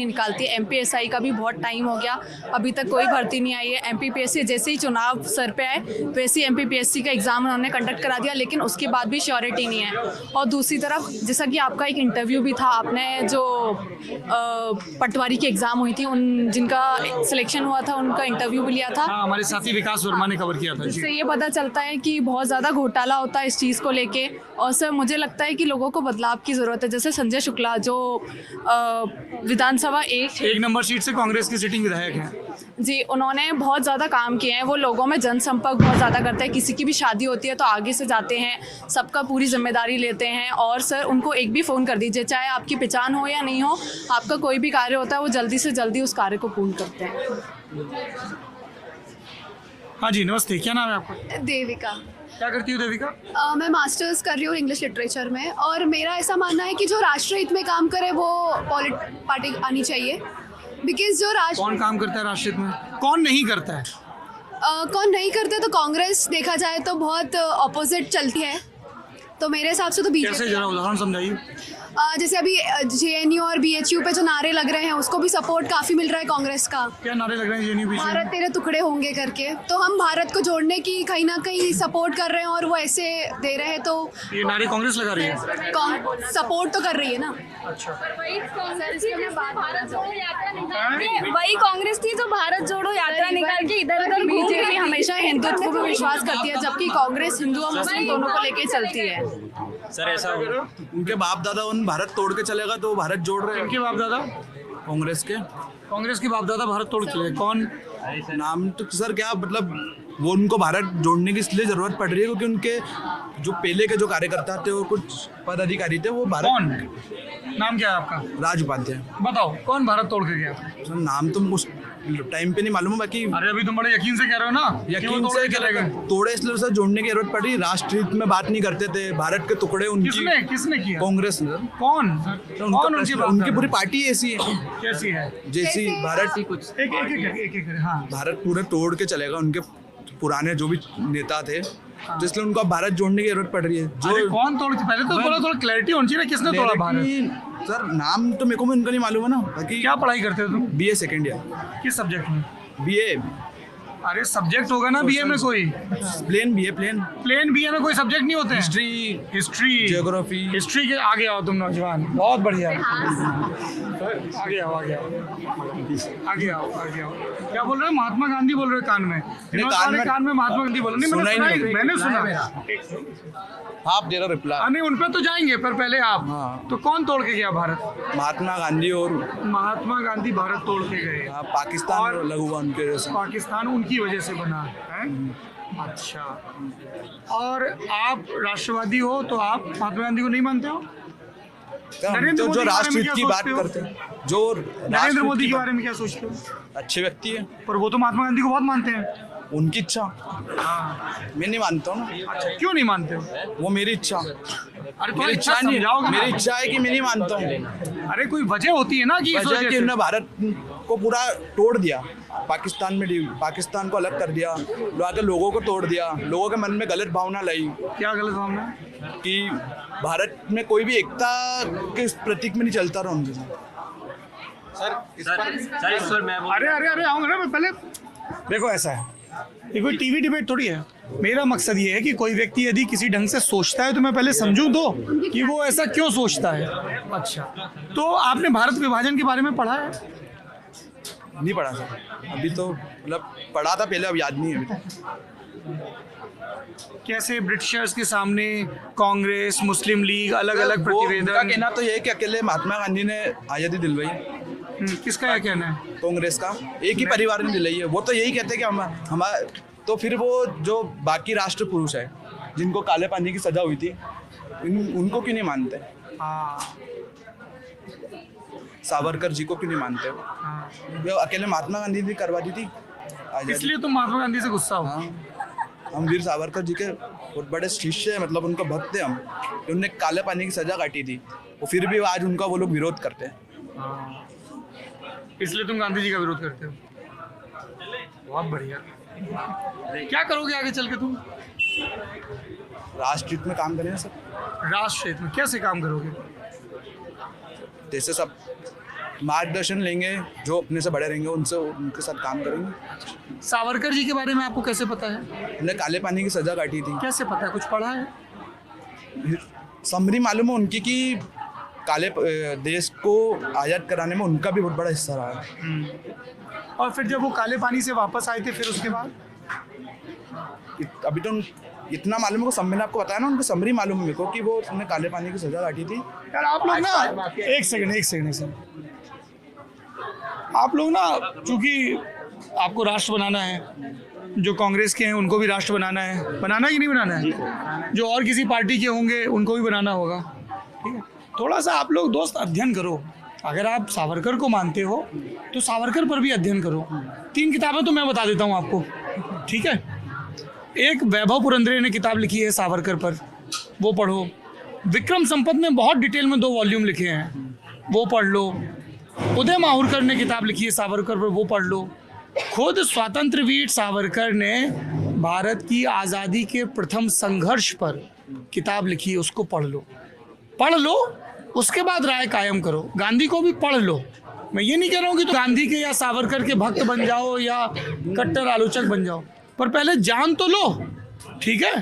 नहीं निकालती है। MPSI का भी बहुत टाइम हो गया, अभी तक कोई भर्ती नहीं आई है। MPPSC जैसे ही चुनाव सर पे आए वैसे ही MPPSC का एग्ज़ाम उन्होंने कंडक्ट करा दिया, लेकिन उसके बाद भी श्योरिटी नहीं है। और दूसरी तरफ जैसा कि आपका एक इंटरव्यू भी था, आपने जो पटवारी की एग्ज़ाम हुई थी उन जिनका सिलेक्शन हुआ था उनका इंटरव्यू भी लिया था। हाँ, हमारे साथी विकास वर्मा ने कवर किया था। इससे ये पता चलता है कि बहुत ज़्यादा घोटाला होता है इस चीज़ को लेके। और सर मुझे लगता है कि लोगों को बदलाव की ज़रूरत है। जैसे संजय शुक्ला जो विधानसभा एक नंबर सीट से कांग्रेस की सिटिंग विधायक हैं जी, उन्होंने बहुत ज़्यादा काम किए हैं। वो लोगों में जनसंपर्क बहुत ज़्यादा करते हैं, किसी की भी शादी होती है तो आगे से जाते हैं, सबका पूरी जिम्मेदारी लेते हैं। और सर उनको एक भी फ़ोन कर दीजिए, चाहे आपकी पहचान हो या नहीं हो, आपका कोई भी कार्य होता है वो जल्दी से जल्दी उस कार्य को पूर्ण करते हैं। हाँ जी, नमस्ते, क्या नाम है आपका? देविका। क्या करती हो देविका? मैं मास्टर्स कर रही हूँ इंग्लिश लिटरेचर में, और मेरा ऐसा मानना है कि जो राष्ट्रहित में काम करे वो पार्टी आनी चाहिए। बिकॉज जो कौन काम करता है राष्ट्रहित में, कौन नहीं करता है? कौन नहीं करते तो कांग्रेस देखा जाए तो बहुत अपोजिट चलती है, तो मेरे हिसाब से तो कैसे, बीजेपी। जरा उदाहरण समझाइए। जैसे अभी JNU और BHU पे जो नारे लग रहे हैं उसको भी सपोर्ट काफ़ी मिल रहा है कांग्रेस का। क्या नारे लग रहे हैं JNU बीच में? भारत तेरे टुकड़े होंगे करके, तो हम भारत को जोड़ने की कहीं ना कहीं सपोर्ट कर रहे हैं, और वो ऐसे दे रहे हैं तो ये नारे कांग्रेस लगा रही है? सपोर्ट तो कर रही है ना। वही कांग्रेस थी जो भारत जोड़ो यात्रा निकाल के इधर उधर बीजेपी हमेशा हिंदुत्व पर विश्वास करती है, जबकि कांग्रेस हिंदू और मुस्लिम दोनों को लेके चलती है। सर ऐसा उनके बाप दादा उन भारत तोड़ के चलेगा तो वो भारत जोड़ रहे हैं। इनके बाप दादा कांग्रेस के बाप दादा भारत तोड़ चले, कौन? नाम तो सर क्या मतलब, वो उनको भारत जोड़ने की इसलिए जरूरत पड़ रही है क्योंकि उनके जो पहले के जो कार्यकर्ता थे और कुछ पदाधिकारी थे वो भारत। कौन? नाम क्या है आपका? राज उपाध्याय। बताओ कौन भारत तोड़ के गया? सर नाम तो उस टाइम पे नहीं मालूम है, बाकी अरे अभी तुम बड़े यकीन से कह रहे हो ना, यकीन से चलेगा। तोड़े इसलिए सर जोड़ने की जरूरत पड़ी। राष्ट्रहित में बात नहीं करते थे, भारत के टुकड़े उनकी किसने किया? कांग्रेस ने। कौन? उनकी पूरी पार्टी ऐसी है, कैसी है? जैसी भारत कुछ एक हाँ, भारत पूरे तोड़ के चलेगा। उनके पुराने जो भी नेता थे, तो इसलिए उनको भारत जोड़ने की जरूरत पड़ रही है। जो कौन तोड़, पहले तो बोला थोड़ा क्लैरिटी होनी चाहिए, किसने तोड़ा भारत? सर नाम तो मेरे को उनका नहीं मालूम है ना। बाकी क्या पढ़ाई करते हो तुम? BA second year. किस सब्जेक्ट में? BA। अरे सब्जेक्ट होगा ना BA में कोई? प्लेन BA में कोई सब्जेक्ट नहीं होते? History, geography. हिस्ट्री के आगे आओ तुम नौजवान, बहुत बढ़िया। आगे आओ। क्या बोल रहे हो? महात्मा गांधी बोल रहे हो कान में? कान में महात्मा गांधी बोल रहे? मैंने सुना। आप दे रहे रिप्लाई। नहीं, उन पे तो जाएंगे, पर पहले आप। हाँ। तो कौन तोड़ के गया भारत? महात्मा गांधी भारत तोड़ के गए। पाकिस्तान लगा हुआ उनके वजह से। पाकिस्तान उनकी वजह से बना है। अच्छा, और आप राष्ट्रवादी हो तो आप महात्मा गांधी को नहीं मानते हो? तो जो राष्ट्रहित की बात करते हैं, जो नरेंद्र मोदी के बारे में क्या सोचते हो? अच्छे व्यक्ति है, पर वो तो महात्मा गांधी को बहुत मानते हैं। उनकी इच्छा। मैं नहीं मानता हूँ ना। अच्छा, क्यों नहीं मानते हो? वो मेरी इच्छा। अरे मेरी इच्छा नहीं, मेरी इच्छा है कि मैं नहीं मानता हूँ। अरे कोई वजह होती है ना कि उन्होंने भारत को पूरा तोड़ दिया, पाकिस्तान को अलग कर दिया, आगे लोगों को तोड़ दिया, लोगों के मन में गलत भावना लाई। क्या गलत भावना? कि भारत में कोई भी एकता के प्रतीक में नहीं चलता रहा उनके साथ। सर मैं अरे आऊँगा ना मैं। पहले देखो, ऐसा है, ये कोई टीवी डिबेट थोड़ी है। मेरा मकसद ये है कि कोई व्यक्ति यदि किसी ढंग से सोचता है तो मैं पहले समझूं तो कि वो ऐसा क्यों सोचता है। अच्छा, तो आपने भारत विभाजन के बारे में पढ़ा है? नहीं पढ़ा सर, अभी तो मतलब पढ़ा था पहले, अब याद नहीं है अभी। कैसे ब्रिटिशर्स के सामने कांग्रेस, मुस्लिम लीग, अलग अलग प्रतिवेदन? उनका कहना तो ये है कि अकेले महात्मा गांधी ने आज़ादी दिलवाई। किसका यह कहना है? कांग्रेस का, एक ही परिवार ने दिलाई है। वो तो यही कहते हैं कि हम तो फिर वो जो बाकी राष्ट्र पुरुष है जिनको काले पानी की सजा हुई थी, उनको क्यों नहीं मानते? सावरकर जी को क्यों नहीं मानते? वो अकेले महात्मा गांधी ने करवा दी थी, इसलिए तुम महात्मा गांधी से गुस्सा हो? हम वीर सावरकर जी के बहुत बड़े शिष्य हैं, मतलब उनका भक्त हैं हम। उन्होंने काले पानी की सजा काटी थी, वो फिर भी आज उनका वो लोग विरोध करते हैं। इसलिए तुम गांधी जी का विरोध करते हो? बहुत बढ़िया। क्या करोगे आगे चल के तुम? राष्ट्रहित में काम करेंगे सर। राष्ट्रहित में कैसे काम करोगे? जैसे सब मार्गदर्शन लेंगे, जो अपने से बड़े रहेंगे उनसे उनके साथ काम करेंगे। सावरकर जी के बारे में आपको कैसे पता है? उन्हें काले पानी की सज़ा काटी थी। कैसे पता है, कुछ पढ़ा है? समरी मालूम है उनकी कि काले देश को आज़ाद कराने में उनका भी बहुत बड़ा हिस्सा रहा है। और फिर जब वो काले पानी से वापस आए थे फिर उसके बाद? अभी तो इतना मालूम है को मैंने आपको बताया ना, उनको समरी मालूम है मेरे को कि वो उन्हें काले पानी की सज़ा काटी थी। यार आप लोग ना एक सेकंड आप लोग ना, चूंकि आपको राष्ट्र बनाना है, जो कांग्रेस के हैं उनको भी राष्ट्र बनाना है, बनाना कि नहीं बनाना है, जो और किसी पार्टी के होंगे उनको भी बनाना होगा, ठीक है? थोड़ा सा आप लोग दोस्त अध्ययन करो। अगर आप सावरकर को मानते हो तो सावरकर पर भी अध्ययन करो। 3 किताबें तो मैं बता देता हूँ आपको, ठीक है? एक वैभव पुरंदरे ने किताब लिखी है सावरकर पर, वो पढ़ो। विक्रम संपत ने बहुत डिटेल में 2 वॉल्यूम लिखे हैं, वो पढ़ लो। उदय माहुरकर ने किताब लिखी है सावरकर पर, वो पढ़ लो। खुद स्वतंत्र वीर सावरकर ने भारत की आज़ादी के प्रथम संघर्ष पर किताब लिखी है, उसको पढ़ लो, उसके बाद राय कायम करो। गांधी को भी पढ़ लो। मैं ये नहीं कह रहा हूँ कि तो गांधी के या सावरकर के भक्त बन जाओ या कट्टर आलोचक बन जाओ, पर पहले जान तो लो, ठीक है?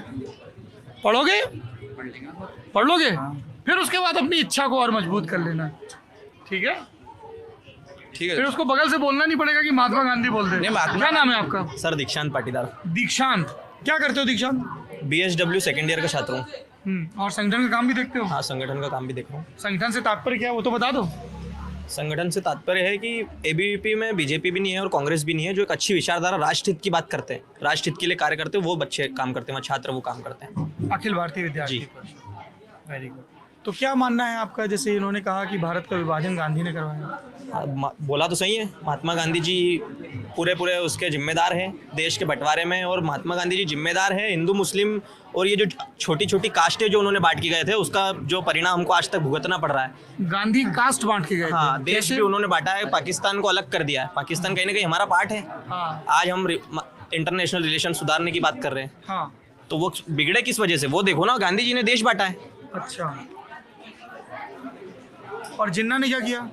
पढ़ लोगे फिर उसके बाद अपनी इच्छा को और मजबूत कर लेना, ठीक है? फिर उसको बगल से बोलना नहीं पड़ेगा कि महात्मा गांधी बोल दे। क्या नाम है आपका? सर दीक्षांत पाटीदार। दीक्षांत, क्या करते हो दीक्षांत? BSW सेकेंड ईयर का छात्र हूँ। और संगठन का काम भी देखते हो? हाँ, संगठन का काम भी देख रहा हूँ। संगठन से तात्पर्य क्या है वो तो बता दो। संगठन से तात्पर्य है कि ABVP में बीजेपी भी नहीं है और कांग्रेस भी नहीं है, जो एक अच्छी विचारधारा राष्ट्रहित की बात करते हैं, राष्ट्रहित के लिए कार्य करते हैं, वो बच्चे काम करते हैं, छात्र वो काम करते हैं। अखिल भारतीय विद्यार्थी परिषद, वेरी गुड। तो क्या मानना है आपका, जैसे इन्होंने कहा कि भारत का विभाजन गांधी ने करवाया? बोला तो सही है, महात्मा गांधी जी पूरे उसके जिम्मेदार हैं देश के बंटवारे में, और महात्मा गांधी जी जिम्मेदार है हिंदू मुस्लिम और ये जो छोटी छोटी कास्टें जो उन्होंने बांट के गए थे, उसका जो परिणाम हमको आज तक भुगतना पड़ रहा है। गांधी कास्ट बांट के गए थे? हाँ, देश भी उन्होंने बांटा है, पाकिस्तान को अलग कर दिया है। पाकिस्तान कहीं ना कहीं हमारा पार्ट है। हाँ। आज हम इंटरनेशनल रिलेशन सुधारने की बात कर रहे हैं। हाँ। तो वो बिगड़े किस वजह से? वो देखो ना, गांधी जी ने देश बांटा है। अच्छा, और जिन्ना ने क्या किया?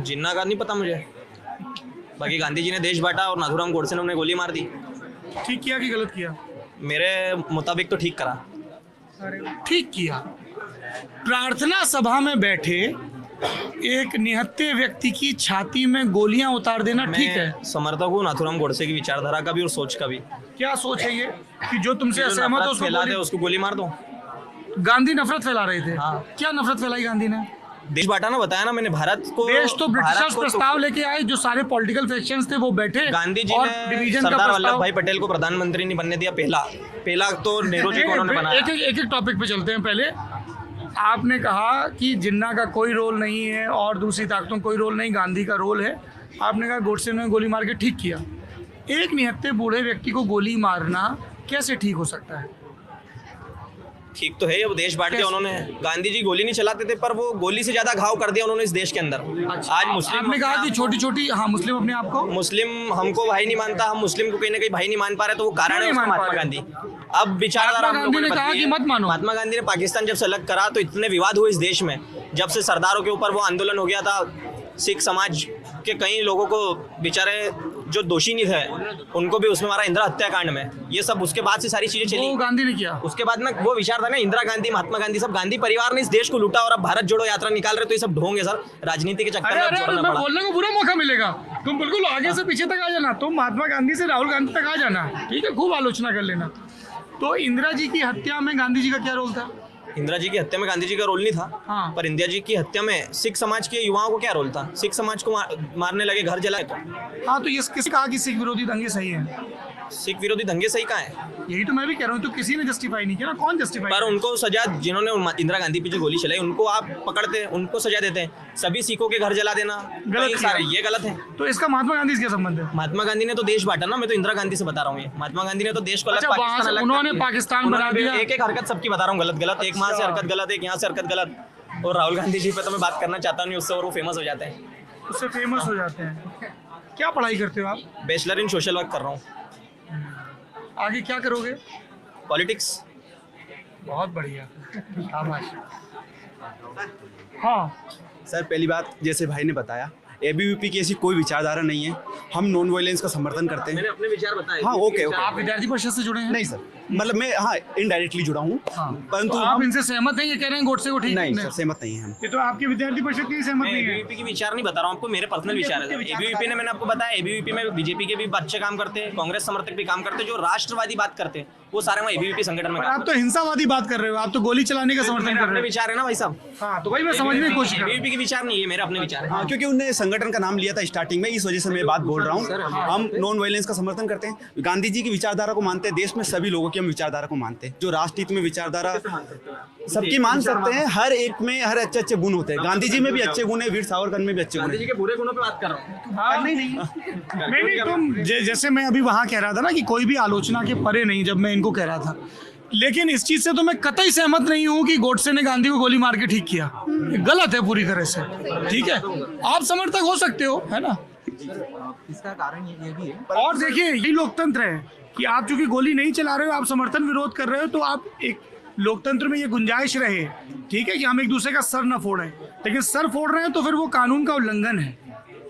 जिन्ना का नहीं पता मुझे, बाकी गांधी जी ने देश बांटा और नाथूराम गोडसे ने उन्हें गोली मार दी। ठीक किया कि गलत किया? मेरे मुताबिक तो ठीक करा। ठीक किया। प्रार्थना सभा में बैठे एक निहत्थे व्यक्ति की छाती में गोलियां उतार देना ठीक है? मैं समर्थक हूँ नाथूराम गोडसे की विचारधारा का भी और सोच का भी। क्या सोच है ये कि जो तुमसे असहमत हो उसको गोली मार दो? गांधी नफरत फैला रहे थे। हाँ। क्या नफरत फैलाई गांधी ने? देश बांटा बताया ना मैंने, भारत को। देश तो ब्रिटिशर्स प्रस्ताव लेके आए, जो सारे पॉलिटिकल फैक्शंस थे वो बैठे। गांधी जी ने डिवीजन का सरदार वल्लभ भाई पटेल को प्रधानमंत्री नहीं बनने दिया। पहला तो नेहरू जी को उन्होंने बनाया। एक टॉपिक पे चलते हैं। पहले आपने कहा कि जिन्ना का कोई रोल नहीं है और दूसरी ताकतों का कोई रोल नहीं, गांधी का रोल है। आपने कहा गोडसे ने गोली मार के ठीक किया। एक निहत्थे बूढ़े व्यक्ति को गोली मारना कैसे ठीक हो सकता है? ठीक तो है, ये देश बांट दिया उन्होंने। गांधी जी गोली नहीं चलाते थे, पर वो गोली से ज्यादा घाव कर दिया उन्होंने इस देश के अंदर। आज मुस्लिम, आपने कहा कि छोटी छोटी, हाँ, मुस्लिम अपने आप को, मुस्लिम हमको भाई नहीं मानता, हम मुस्लिम को कहीं ना कहीं भाई नहीं मान पा रहे, तो वो कारण है महात्मा गांधी। अब विचारधारा गांधी ने कहा कि मत मानो। महात्मा गांधी ने पाकिस्तान जब से अलग करा तो इतने विवाद हुए इस देश में। जब से सरदारों के ऊपर वो आंदोलन हो गया था, सिख समाज के कई लोगों को बेचारे जो दोषी नहीं थे उनको भी उसमें मारा इंदिरा हत्याकांड में। ये सब उसके बाद से सारी चीजें चली। वो गांधी ने किया। उसके बाद ना वो विचार था ना, इंदिरा गांधी, महात्मा गांधी, सब गांधी परिवार ने इस देश को लूटा और अब भारत जोड़ो यात्रा निकाल रहे। तो ये सब ढोंग है सर, राजनीति के चक्कर में जोड़ना पड़ा। बोलने को बुरा मौका मिलेगा, तुम बिल्कुल आगे से पीछे तक आ जाना, तुम महात्मा गांधी से राहुल गांधी तक आ जाना, ठीक है? खूब आलोचना कर लेना। तो इंदिरा जी की हत्या में गांधी जी का क्या रोल था? इंदिरा जी की हत्या में गांधी जी का रोल नहीं था। हाँ। पर इंदिरा जी की हत्या में सिख समाज के युवाओं को क्या रोल था? सिख समाज को मारने लगे, घर जलाए। तो हाँ, तो ये किसी कहा कि सिख विरोधी दंगे सही है? सिख विरोधी दंगे सही कहाँ है? यही तो मैं भी कह रहा हूँ। तो किसी ने जस्टिफाई नहीं किया ना, कौन जस्टिफाई? पर उनको सजा, जिन्होंने इंदिरा गांधी पे जो गोली चलाई उनको आप पकड़ते, उनको सजा देते हैं। सभी सिखों के घर जला देना गलत सारे, ये गलत है। तो इसका महात्मा गांधी से क्या संबंध है? महात्मा गांधी ने तो देश बांटा ना, मैं तो इंदिरा गांधी से बता रहा हूँ। ये महात्मा गांधी ने तो देश को अलग, पाकिस्तान अलग, उन्होंने पाकिस्तान बना दिया। एक एक हरकत सबकी बता रहा हूँ गलत गलत, एक वहाँ से हरकत गलत, एक यहाँ से हरकत गलत। और राहुल गांधी जी पे तो मैं बात करना चाहता नहीं उससे, और वो फेमस हो जाते हैं। उससे फेमस हो जाते हैं। क्या पढ़ाई करते हो आप? बैचलर इन सोशल वर्क कर रहा हूँ। आगे क्या करोगे? पॉलिटिक्स। बहुत बढ़िया, शाबाश। हाँ, सर पहली बात जैसे भाई ने बताया एबीवीपी की ऐसी कोई विचारधारा नहीं है, हम नॉन वायलेंस का समर्थन करते हैं। मैंने अपने विचार बताए। हाँ ओके आप विद्यार्थी परिषद से जुड़े हैं? नहीं सर, मतलब मैं हाँ इनडायरेक्टली जुड़ा हूँ, परंतु तो आप इनसे सहमत हैं? ये कह रहे हैं गोडसे को ठीक नहीं सर सहमत नहीं है हम। ये तो आपकी विद्यार्थी परिषद की सहमत नहीं है। एबीवीपी की विचार नहीं बता रहा हूँ आपको, मेरे पर्सनल विचार है। एबीवीपी ने मैंने आपको बताया, एबीवीपी में बीजेपी के भी अच्छे काम करते हैं, कांग्रेस समर्थक भी काम करते हैं, जो राष्ट्रवादी बात करते हैं वो सारे वहाँ एबीवीपी संगठन में। आप तो हिंसावादी बात कर रहे हो, आप तो गोली चलाने का समर्थन कर अपने रहे हो। विचार है ना भाई साहब। हाँ तो वही मैं समझने की कोशिश कर रहा हूँ। एबीवीपी के विचार नहीं है, मेरे अपने विचार है। हाँ क्योंकि उनने संगठन का नाम लिया था स्टार्टिंग में, इस वजह से मैं बात बोल रहा हूँ। हम नॉन वायलेंस का समर्थन करते हैं, गांधी जी की विचारधारा को मानते हैं, देश में सभी लोगों की हम विचारधारा को मानते हैं। जो राष्ट्रहित में विचारधारा सबकी मान सकते हैं, हर एक में हर अच्छे अच्छे गुण होते हैं। गांधी जी में भी अच्छे गुण है, वीर सावरकर में भी अच्छे गुण गांधी जी है। के बुरे गुणों पे बात कर रहा हूँ। नहीं तुम जैसे मैं अभी वहां कह रहा था ना कि कोई भी आलोचना के परे नहीं, जब मैं इनको कह रहा था, लेकिन इस चीज से तो मैं कतई सहमत नहीं हूं कि गोडसे ने गांधी को गोली मार के ठीक किया। ये गलत है पूरी तरह से। ठीक है, आप समर्थक हो सकते हो, है ना। इसका कारण ये भी है। और देखिए यही लोकतंत्र है कि आप चूंकि गोली नहीं चला रहे हो, आप समर्थन विरोध कर रहे हो, तो आप एक लोकतंत्र में ये गुंजाइश रहे, ठीक है, कि हम एक दूसरे का सर न फोड़ें, लेकिन सर फोड़ रहे हैं तो फिर वो कानून का उल्लंघन है।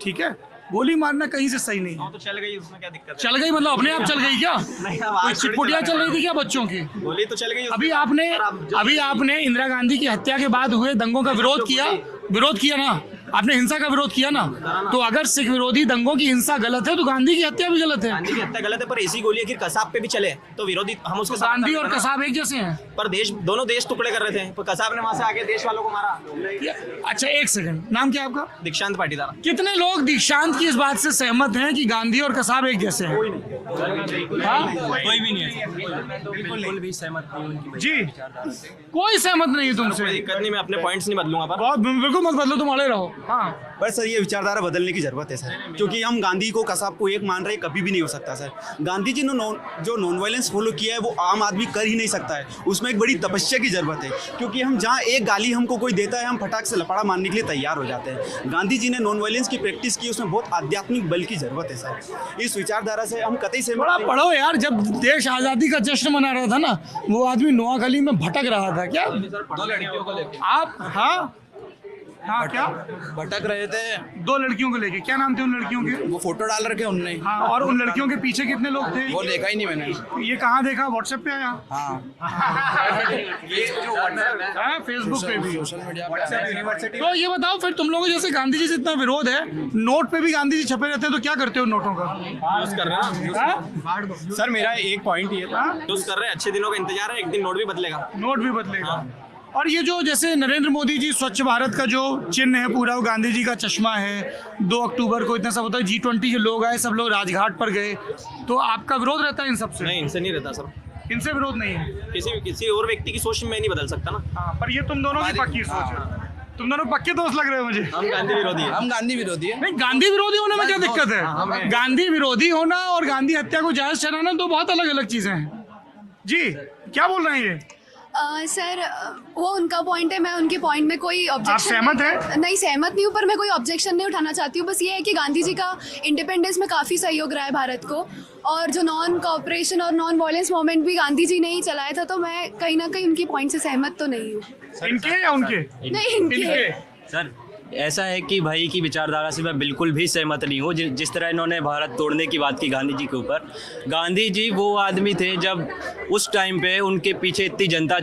ठीक है, गोली मारना कहीं से सही नहीं है। तो चल गई, उसमें क्या दिक्कत है? चल गई मतलब अपने आप चल गई क्या? नहीं, कोई चिटपुटिया चल रही थी क्या बच्चों की? गोली तो चल गई। अभी आपने इंदिरा गांधी की हत्या के बाद हुए दंगों का विरोध किया ना, आपने हिंसा का विरोध किया ना। तो अगर सिख विरोधी दंगों की हिंसा गलत है तो गांधी की हत्या भी गलत है। गांधी की हत्या गलत है, पर ऐसी गोली आखिर कसाब पे भी चले तो विरोधी हम उसके साथ गांधी और कसाब एक जैसे हैं। पर दोनों देश टुकड़े कर रहे थे, पर कसाब ने वहां से आके देश वालों को मारा। अच्छा एक सेकंड, नाम क्या आपका? दीक्षांत पाटीदार। कितने लोग दीक्षांत की इस बात से सहमत हैं कि गांधी और कसाब एक जैसे हैं? कोई भी नहीं है, बिल्कुल भी सहमत नहीं उनकी जी, कोई सहमत नहीं है तुमसे। कोई दिक्कत नहीं, मैं अपने पॉइंट्स नहीं बदलूंगा। पर बहुत बिल्कुल मत बदलो, तुम अड़े रहो। हाँ पर सर ये विचारधारा बदलने की जरूरत है सर, क्योंकि हम गांधी को कसाब को एक मान रहे कभी भी नहीं हो सकता सर। गांधी जी ने जो नॉन वायलेंस फॉलो किया है वो आम आदमी कर ही नहीं सकता है, उसमें एक बड़ी तपस्या की जरूरत है। क्योंकि हम जहाँ एक गाली हमको कोई देता है हम फटाक से लपड़ा मारने के लिए तैयार हो जाते हैं। गांधी जी ने नॉन वायलेंस की प्रैक्टिस की, उसमें बहुत आध्यात्मिक बल की जरूरत है सर। इस विचारधारा से हम कतई से बड़ा पढ़ो यार, जब देश आजादी का जश्न मना रहा था ना, वो आदमी नोआखली में भटक रहा था क्या? 2 लड़कियों को लेकर आप हाँ क्या भटक रहे थे, 2 लड़कियों को लेके? क्या नाम थे उन लड़कियों के? वो फोटो डाल रखे उनने। हाँ, और उन लड़कियों के पीछे कितने लोग थे? वो देखा ही नहीं मैंने। ये कहाँ देखा? व्हाट्सएप पे आया? हाँ ये जो हाँ, फेसबुक पे भी। सोशल मीडिया पे। तो ये बताओ फिर, तुम लोगों जैसे गांधी जी से इतना विरोध है, नोट पे भी गांधी जी छपे रहते हैं, तो क्या करते हो नोटों का? यूज कर रहे हैं। सर मेरा एक पॉइंट ये था, यूज कर रहे हैं, अच्छे दिनों का इंतजार है, एक दिन नोट भी बदलेगा। नोट भी बदलेगा। और ये जो जैसे नरेंद्र मोदी जी स्वच्छ भारत का जो चिन्ह है पूरा, वो गांधी जी का चश्मा है। 2 अक्टूबर को इतना सब होता है, G20 के लोग आए, सब लोग राजघाट पर गए, तो आपका विरोध रहता है इन सबसे? नहीं, इनसे नहीं रहता सर, इनसे विरोध नहीं है। किसी और व्यक्ति की सोच में नहीं बदल सकता ना। हाँ, पर ये तुम दोनों की पक्की सोच है। तुम दोनों पक्के दोस्त लग रहे हो मुझे। हम गांधी विरोधी हैं। हम गांधी विरोधी है। नहीं, गांधी विरोधी होने में क्या दिक्कत है? गांधी विरोधी होना और गांधी हत्या को जायज ठहराना तो बहुत अलग अलग चीजें हैं। जी क्या बोल रहे हैं ये? सर वो उनका पॉइंट है, मैं उनके पॉइंट में कोई ऑब्जेक्शन सहमत हैं? नहीं सहमत नहीं हूँ, पर मैं कोई ऑब्जेक्शन नहीं उठाना चाहती हूँ। बस ये है कि गांधी जी का इंडिपेंडेंस में काफ़ी सहयोग रहा है भारत को, और जो नॉन कॉपरेशन और नॉन वायलेंस मूवमेंट भी गांधी जी ने ही चलाया था, तो मैं कहीं ना कहीं उनकी पॉइंट से सहमत तो नहीं हूँ। इनके या उनके? नहीं, इनके। सर ऐसा है कि भाई की विचारधारा से मैं बिल्कुल भी सहमत नहीं हूँ। जिस तरह इन्होंने भारत तोड़ने की बात की गांधी जी के ऊपर, गांधी जी वो आदमी थे जब उस टाइम पे उनके पीछे इतनी जनता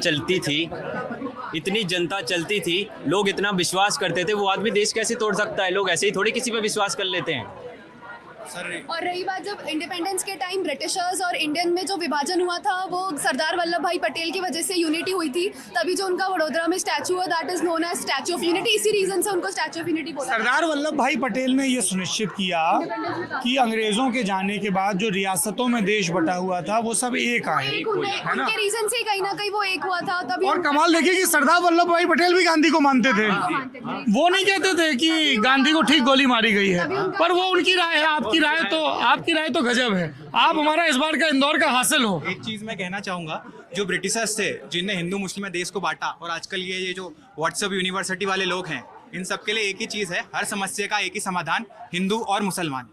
चलती थी, लोग इतना विश्वास करते थे। वो आदमी देश कैसे तोड़ सकता है? लोग ऐसे ही थोड़ी किसी पे विश्वास कर लेते हैं। और रही बात जब इंडिपेंडेंस के टाइम ब्रिटिशर्स और इंडियन में जो विभाजन हुआ था, वो सरदार वल्लभ भाई पटेल की वजह से यूनिटी हुई थी। तभी जो उनका वडोदरा में स्टैचू हुआ, that is known as statue of unity. इसी रीजन से उनको स्टैचू ऑफ यूनिटी बोला। सरदार वल्लभ भाई पटेल ने यह सुनिश्चित किया कि अंग्रेजों के जाने के बाद जो रियासतों में देश बटा हुआ था वो सब एक आए, है ना? उनके रीजन से कहीं ना कहीं वो एक हुआ था। तभी और कमाल देखिए कि सरदार वल्लभ भाई पटेल भी गांधी को मानते थे। वो नहीं कहते थे कि गांधी को ठीक गोली मारी गई है, पर वो उनकी राय है। आपकी राय तो गजब है। आप हमारा इस बार का इंदौर का हासिल हो। एक चीज मैं कहना चाहूंगा, जो ब्रिटिशर्स थे जिनने हिंदू मुस्लिम देश को बांटा, और आजकल ये जो व्हाट्सएप यूनिवर्सिटी वाले लोग हैं, इन सब के लिए एक ही चीज है, हर समस्या का एक ही समाधान, हिंदू और मुसलमान।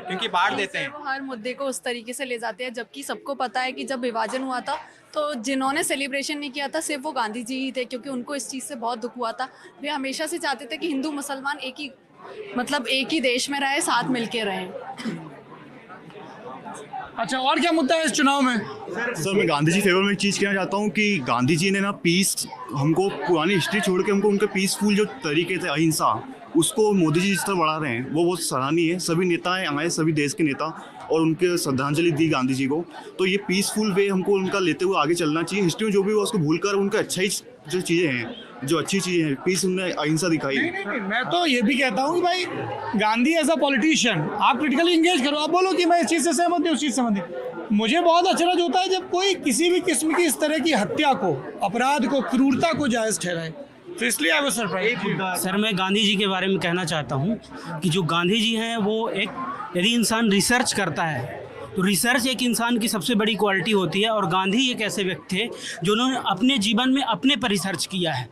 क्योंकि बांट देते हैं। हर मुद्दे को उस तरीके से ले जाते हैं, जबकि सबको पता है कि जब विभाजन हुआ था तो जिन्होंने सेलिब्रेशन नहीं किया था सिर्फ वो गांधी जी ही थे, क्योंकि उनको इस चीज़ से बहुत दुख हुआ था। वे हमेशा से चाहते थे कि हिंदू मुसलमान एक ही देश में रहे, साथ मिलके रहें। अच्छा, और क्या मुद्दा है इस चुनाव में? सर मैं गांधी जी फेवर में एक चीज़ कहना चाहता हूँ कि गांधी जी ने ना पीस, हमको पुरानी हिस्ट्री छोड़ के हमको उनके पीसफुल जो तरीके थे अहिंसा, उसको मोदी जी जिस तरह बढ़ा रहे हैं वो बहुत सराहनीय है। सभी नेता आए, सभी देश के नेता, और उनके श्रद्धांजलि दी गांधी जी को। तो ये पीसफुल वे हमको उनका लेते हुए आगे चलना चाहिए। हिस्ट्री में जो भी हुआ उसको भूल कर उनका अच्छा ही जो चीज़ें हैं, जो अच्छी चीज़ें हैं, पीस, उनने अहिंसा दिखाई। नहीं, मैं तो ये भी कहता हूँ कि भाई गांधी एज अ पॉलिटिशियन आप क्रिटिकली इंगेज करो, आप बोलो कि मैं इस चीज़ से सहमत हूँ, उस चीज़ से सहमत हूँ। मुझे बहुत अचरज होता है जब कोई किसी भी किस्म की इस तरह की हत्या को, अपराध को, क्रूरता को जायज़ ठहराए, तो इसलिए आई वाज सरप्राइज। सर मैं गांधी जी के बारे में कहना चाहता हूँ कि जो गांधी जी हैं वो यदि इंसान रिसर्च करता है तो रिसर्च एक इंसान की सबसे बड़ी क्वालिटी होती है, और गांधी एक ऐसे व्यक्ति थे जिन्होंने अपने जीवन में अपने पर रिसर्च किया है।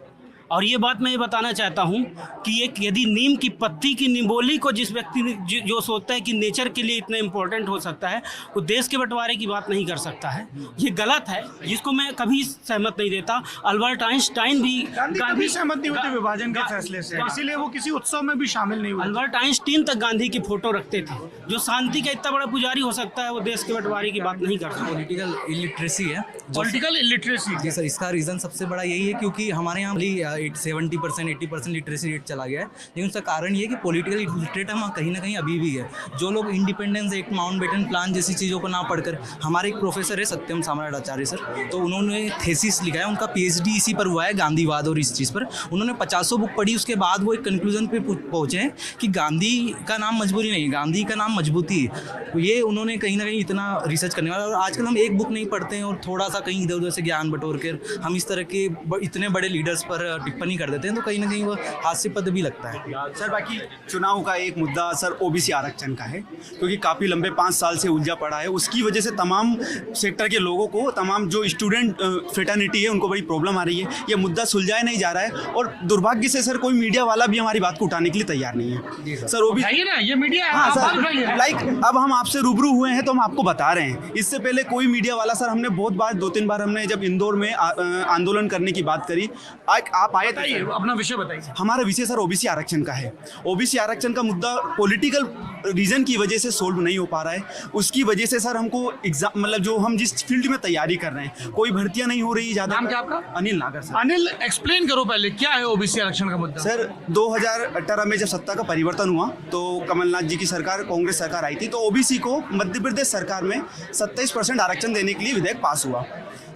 और ये बात मैं ये बताना चाहता हूँ कि एक यदि नीम की पत्ती की निबोली को जिस व्यक्ति ने जो सोचता है कि नेचर के लिए इतना इम्पोर्टेंट हो सकता है, वो देश के बंटवारे की बात नहीं कर सकता है। ये गलत है, जिसको मैं कभी सहमत नहीं देता। अल्बर्ट आइंस्टाइन भी गांधी सहमत नहीं होते विभाजन के फैसले से, इसीलिए वो किसी उत्सव में भी शामिल नहीं हुए। अल्बर्ट आइंस्टीन तक गांधी की फोटो रखते थे। जो शांति का इतना बड़ा पुजारी हो सकता है वो देश के बंटवारे की बात नहीं कर सकता। पॉलिटिकल इलिटरेसी है। Political illiteracy. जी सर, इसका रीज़न सबसे बड़ा यही है क्योंकि हमारे यहाँ 70% 80% लिटरेसी रेट चला गया है। लेकिन उसका कारण ये है कि पॉलिटिकल इलिटरेट हम कहीं ना कहीं अभी भी है। जो लोग इंडिपेंडेंस एक्ट, माउंटबेटन प्लान जैसी चीज़ों को ना पढ़कर, हमारे एक प्रोफेसर है सत्यम साम्राट आचार्य सर, तो उन्होंने थेसिस लिखा है, उनका PhD इसी पर हुआ है, गांधीवाद और इस चीज़ पर। उन्होंने 50 बुक पढ़ी, उसके बाद वो एक कंक्लूजन पे पहुँचे हैं कि गांधी का नाम मजबूरी नहीं, गांधी का नाम मजबूती है। ये उन्होंने कहीं ना कहीं इतना रिसर्च करने वाला। और आजकल हम एक बुक नहीं पढ़ते हैं और थोड़ा सा कहीं इधर उधर से ज्ञान बटोर कर हम इस तरह के इतने बड़े लीडर्स पर टिप्पणी कर देते हैं, तो कहीं ना कहीं वो हास्यास्पद भी लगता है। सर बाकी चुनाव का एक मुद्दा सर OBC आरक्षण का है, क्योंकि काफ़ी लंबे 5 साल से उलझा पड़ा है। उसकी वजह से तमाम सेक्टर के लोगों को, तमाम जो स्टूडेंट फ्रेटर्निटी है उनको बड़ी प्रॉब्लम आ रही है। ये मुद्दा सुलझाया नहीं जा रहा है, और दुर्भाग्य से सर कोई मीडिया वाला भी हमारी बात को उठाने के लिए तैयार नहीं है। सर वो भी ना, ये मीडिया है। हाँ सर, लाइक अब हम आपसे रूबरू हुए हैं तो हम आपको बता रहे हैं। इससे पहले कोई मीडिया वाला सर, हमने बहुत बार 2-3 बार हमने जब इंदौर में आंदोलन करने की बात करी, आप आए थे। अपना विषय बताइए। हमारा विषय सर OBC आरक्षण का है। OBC आरक्षण का मुद्दा पॉलिटिकल रीजन की वजह से सोल्व नहीं हो पा रहा है। उसकी वजह से सर हमको एग्जाम, मतलब जो हम जिस फील्ड में तैयारी कर रहे हैं, कोई भर्तियां नहीं हो रही ज़्यादा। नाम क्या आपका? अनिल नागर सर। अनिल, एक्सप्लेन करो पहले क्या है OBC आरक्षण का मुद्दा। सर 2018 में जब सत्ता का परिवर्तन हुआ तो कमलनाथ जी की सरकार, कांग्रेस सरकार आई थी, तो OBC को मध्य प्रदेश सरकार में 27% आरक्षण देने के लिए विधेयक पास हुआ।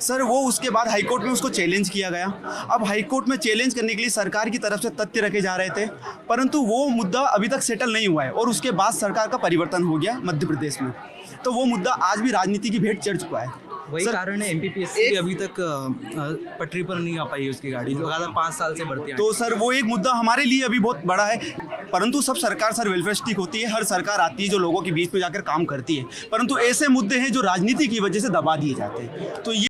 सर वो उसके बाद हाईकोर्ट में उसको चैलेंज किया गया। अब हाईकोर्ट में चैलेंज करने के लिए सरकार की तरफ से तथ्य रखे जा रहे थे, परंतु वो मुद्दा अभी तक सेटल नहीं हुआ है, और उसके बाद सरकार का परिवर्तन हो गया मध्य प्रदेश में। तो वो मुद्दा आज भी राजनीति की भेंट चढ़ चुका है। वही कारण है MPPSC भी अभी तक पटरी पर नहीं आ पाई है उसकी गाड़ी, लगातार 5 साल से बढ़ती है। तो सर वो एक मुद्दा हमारे लिए अभी बहुत बड़ा है। परंतु सब सरकार सर वेलफेयर स्टिक होती है, हर सरकार आती है जो लोगों के बीच में जाकर काम करती है, परंतु ऐसे मुद्दे हैं जो राजनीति की वजह से दबा दिए जाते हैं। तो ये